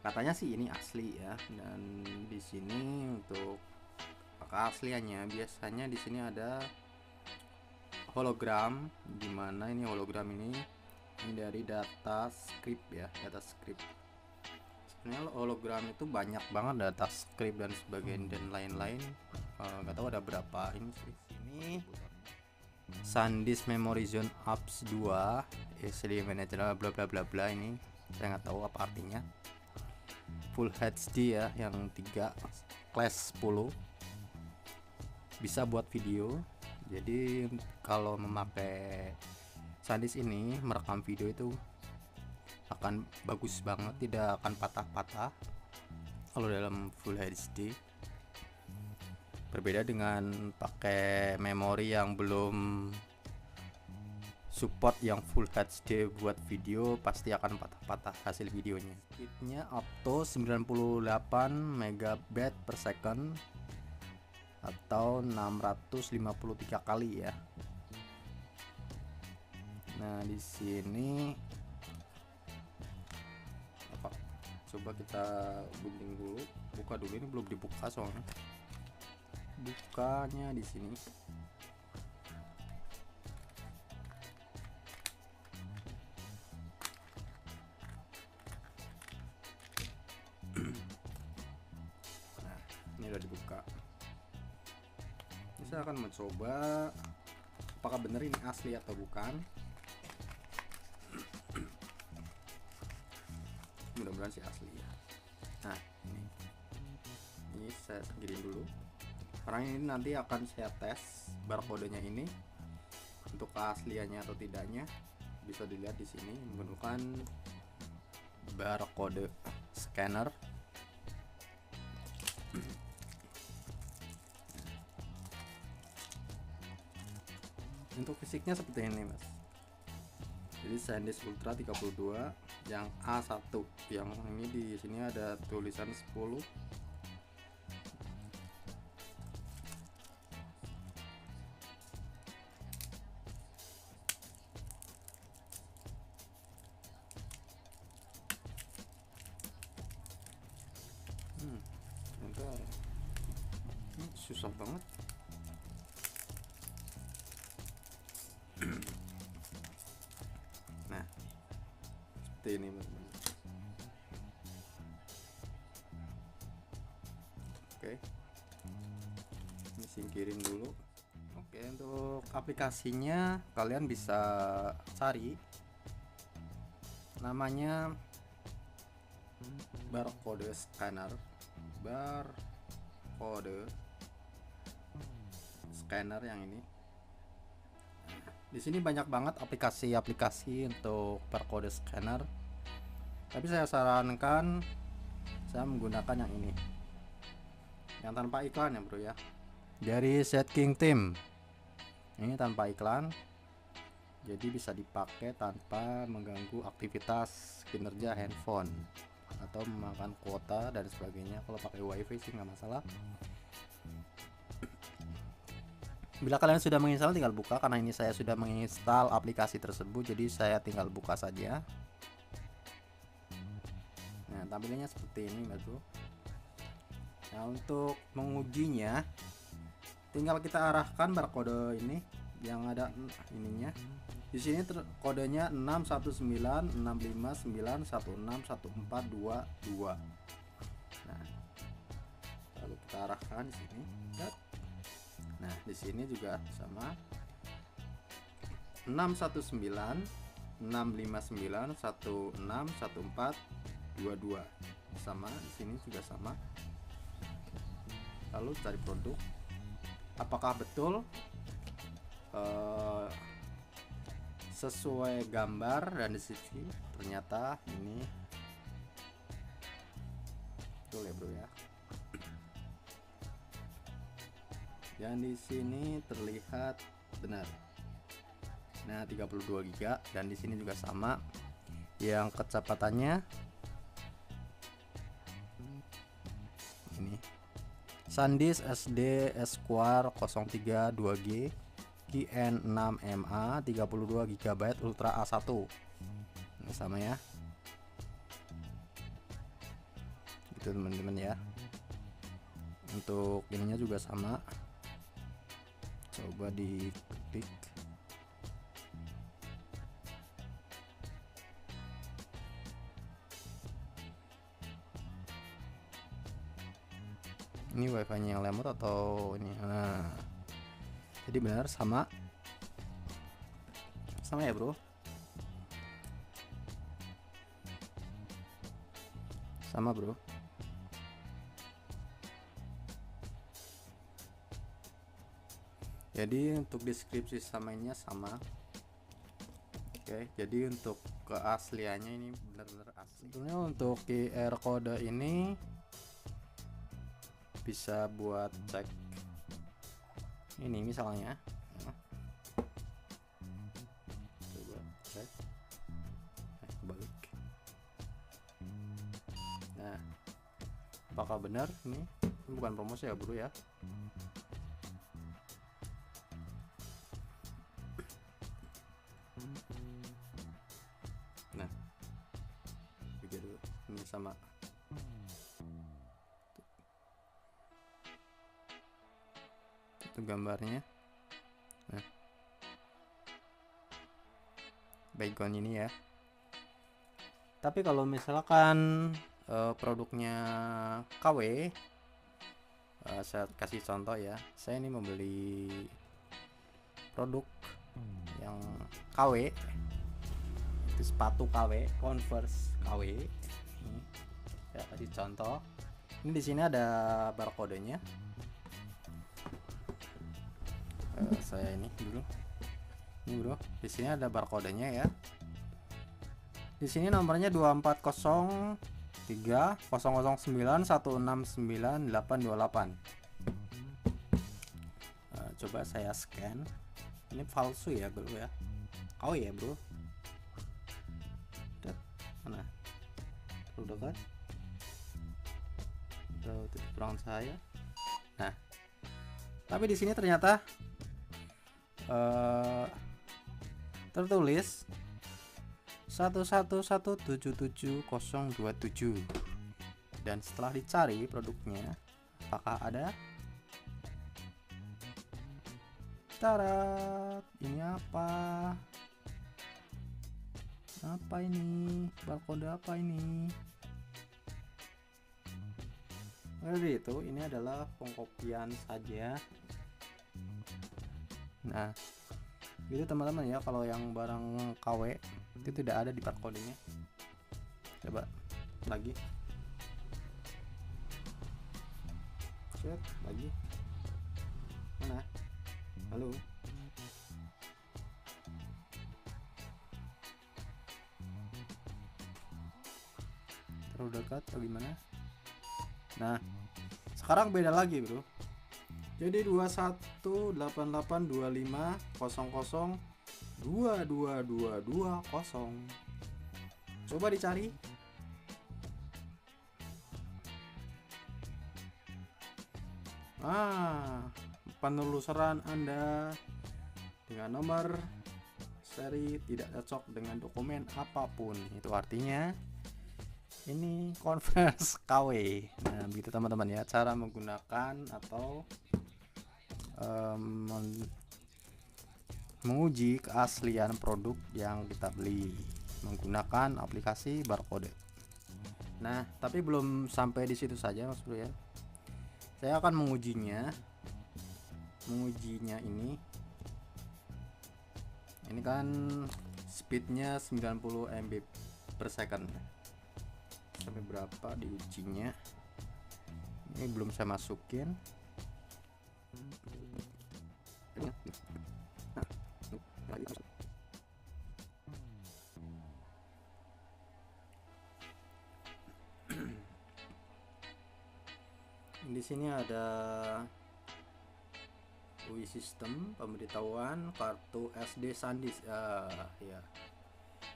Katanya sih ini asli ya, dan di sini untuk keasliannya biasanya di sini ada hologram, dimana ini hologram ini dari data script ya, data script. Sebenarnya hologram itu banyak banget, data script dan sebagainya dan lain-lain. Nggak tahu ada berapa ini sih. Ini SanDisk Memory Zone Apps 2 SD Manager bla bla bla bla, ini saya nggak tahu apa artinya. Full HD ya, yang 3 class 10, bisa buat video. Jadi kalau memakai SanDisk ini merekam video itu akan bagus banget, tidak akan patah-patah kalau dalam Full HD. Berbeda dengan pakai memori yang belum support yang Full HD buat video, pasti akan patah-patah hasil videonya. Speednya auto 98 MB per second atau 653 kali ya. Nah, di sini apa? Coba kita gunting dulu. Buka dulu, ini belum dibuka soalnya. Bukanya di sini. Nah, ini udah dibuka. Ini saya akan mencoba apakah benar ini asli atau bukan. Mudah-mudahan sih asli ya. Nah, ini saya singkirin dulu. Sekarang ini nanti akan saya tes barcode-nya ini untuk keasliannya atau tidaknya. Bisa dilihat di sini menggunakan barcode scanner. Untuk fisiknya seperti ini, Mas. Jadi SanDisk Ultra 32 yang A1, yang ini di sini ada tulisan 10. Ternyata ini susah banget. Nah, seperti ini, teman-teman. Oke, ini singkirin dulu. Oke, untuk aplikasinya kalian bisa cari, namanya barcode scanner. Barcode scanner yang ini. Di sini banyak banget aplikasi-aplikasi untuk barcode scanner, tapi saya sarankan saya menggunakan yang ini, yang tanpa iklan ya bro ya, dari Setking Team. Ini tanpa iklan, jadi bisa dipakai tanpa mengganggu aktivitas kinerja handphone atau memakan kuota dan sebagainya. Kalau pakai wifi sih nggak masalah. Bila kalian sudah menginstal, tinggal buka. Karena ini saya sudah menginstal aplikasi tersebut, jadi saya tinggal buka saja. Nah, tampilannya seperti ini bro. Nah, untuk mengujinya tinggal kita arahkan barcode ini yang ada ininya. Di sini kodenya 6196591614222. Nah, lalu kita arahkan di sini. Nah, di sini juga sama 6196591614222. Sama di sini juga sama. Lalu cari produk. Apakah betul sesuai gambar, dan di sini ternyata ini betul ya bro ya. Dan di sini terlihat benar. Nah, 32 GB, dan di sini juga sama. Yang kecepatannya ini SanDisk SD Esquire 03 2G QN6MA 32 GB Ultra A1. Ini sama ya. gitu teman-teman ya. Untuk ininya juga sama, coba diklik. Ini wifi nya yang lemot atau ini? Nah, jadi benar sama ya bro, sama bro. Jadi untuk deskripsi samanya sama. Oke, jadi untuk keasliannya ini benar-benar asli. Sebetulnya untuk QR code ini bisa buat cek ini misalnya ya. Coba cek, balik. Nah, apakah benar ini bukan promosi ya bro ya? Nah, begitu ini sama. Itu gambarnya. Nah, background ini ya. Tapi kalau misalkan produknya KW, saya kasih contoh ya. Saya ini membeli produk yang KW, itu sepatu KW, Converse KW. Ini saya kasih contoh. Ini di sini ada barcode-nya. Saya ini dulu. Ini bro, di sini ada barcode-nya ya. Di sini nomornya 24030091699828. Coba saya scan. Ini palsu ya bro ya. Oh ya bro. Mana? Udah kan? Titik kurang saya. Nah, tapi di sini ternyata tertulis 111777027, dan setelah dicari produknya apakah ada, tarat, ini apa ini, barcode apa ini? Jadi itu ini adalah pengkopian saja. Nah, gitu teman-teman ya, kalau yang barang KW itu tidak ada di barcode-nya. Coba lagi, set lagi, mana? Halo, terlalu dekat atau gimana? Nah, sekarang beda lagi bro. Jadi 21882500222220. Coba dicari. Penelusuran Anda dengan nomor seri tidak cocok dengan dokumen apapun. Itu artinya ini Converse KW. Nah, begitu teman-teman ya, cara menggunakan atau menguji keaslian produk yang kita beli menggunakan aplikasi barcode. Nah, tapi belum sampai di situ saja Mas Bro ya. Saya akan mengujinya ini kan speednya 90 MB per second. Sampai berapa diujinya? Ini belum saya masukin. Di sini ada UI sistem, pemberitahuan, kartu SD SanDisk ya.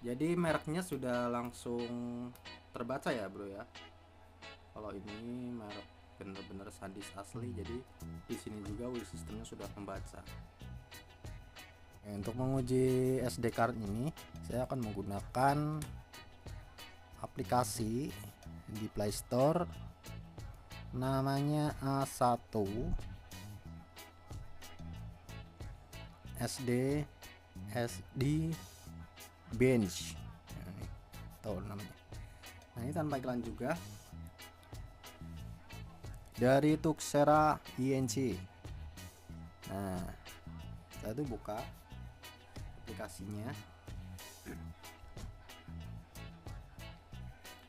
Jadi mereknya sudah langsung terbaca ya bro ya. Kalau ini merek bener-bener SanDisk asli, jadi di sini juga UI sistemnya sudah membaca. Untuk menguji SD card ini saya akan menggunakan aplikasi di Play Store namanya A1 SD bench. Nah, ini tahu namanya. Nah, ini tanpa iklan juga, dari Tuxera INC. Nah, saya tuh buka aplikasinya.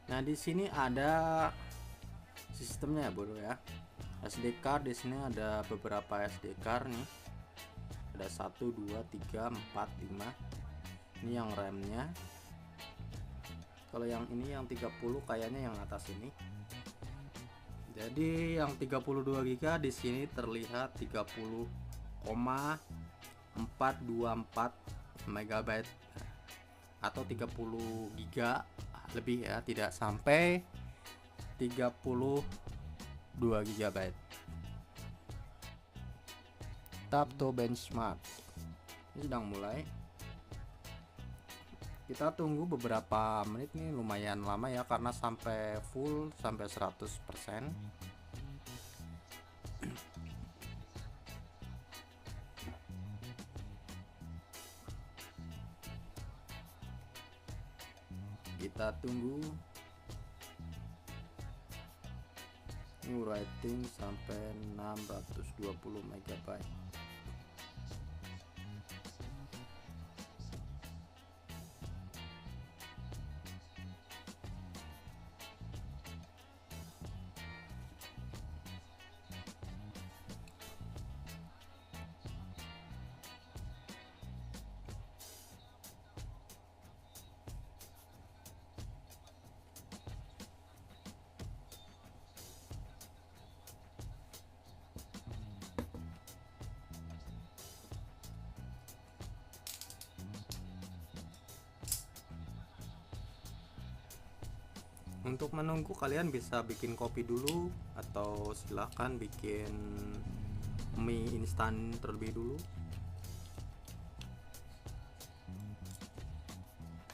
Nah, di sini ada sistemnya ya, bro ya. SD card di sini ada beberapa SD card nih. Ada 1 2 3 4 5. Ini yang RAM-nya. Kalau yang ini yang 30 kayaknya yang atas ini. Jadi yang 32 GB di sini terlihat 30,424 MB atau 30 GB lebih ya, tidak sampai 32 GB. Tap to benchmark. Ini sedang mulai. Kita tunggu beberapa menit nih, lumayan lama ya karena sampai full, sampai 100%. Kita tunggu. New rating sampai 620 MB. Untuk menunggu kalian bisa bikin kopi dulu atau silahkan bikin mie instan terlebih dulu.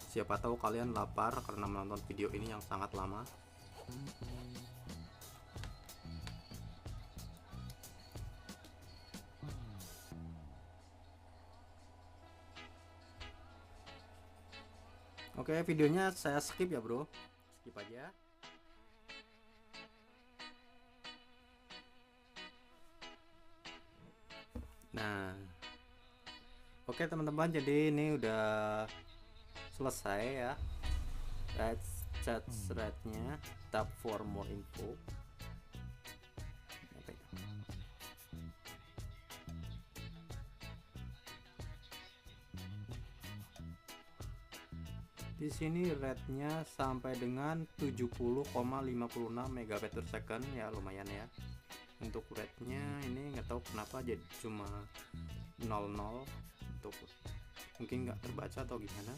Siapa tahu kalian lapar karena menonton video ini yang sangat lama. Oke, videonya saya skip ya, bro. Skip aja. Nah, oke teman-teman, jadi ini udah selesai ya. Chat thread-nya. Tap for more info. Di sini rate-nya sampai dengan 70,56 MB/s ya, lumayan ya. Untuk rate-nya ini nggak tahu kenapa jadi cuma 00, untuk mungkin nggak terbaca atau gimana.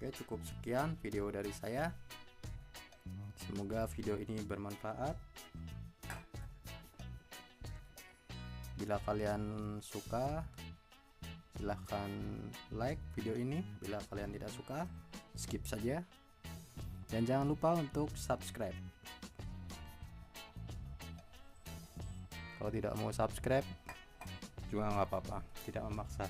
Oke, cukup sekian video dari saya. Semoga video ini bermanfaat. Bila kalian suka, silahkan like video ini. Bila kalian tidak suka, skip saja. Dan jangan lupa untuk subscribe. Kalau tidak mau subscribe juga nggak apa-apa, tidak memaksa.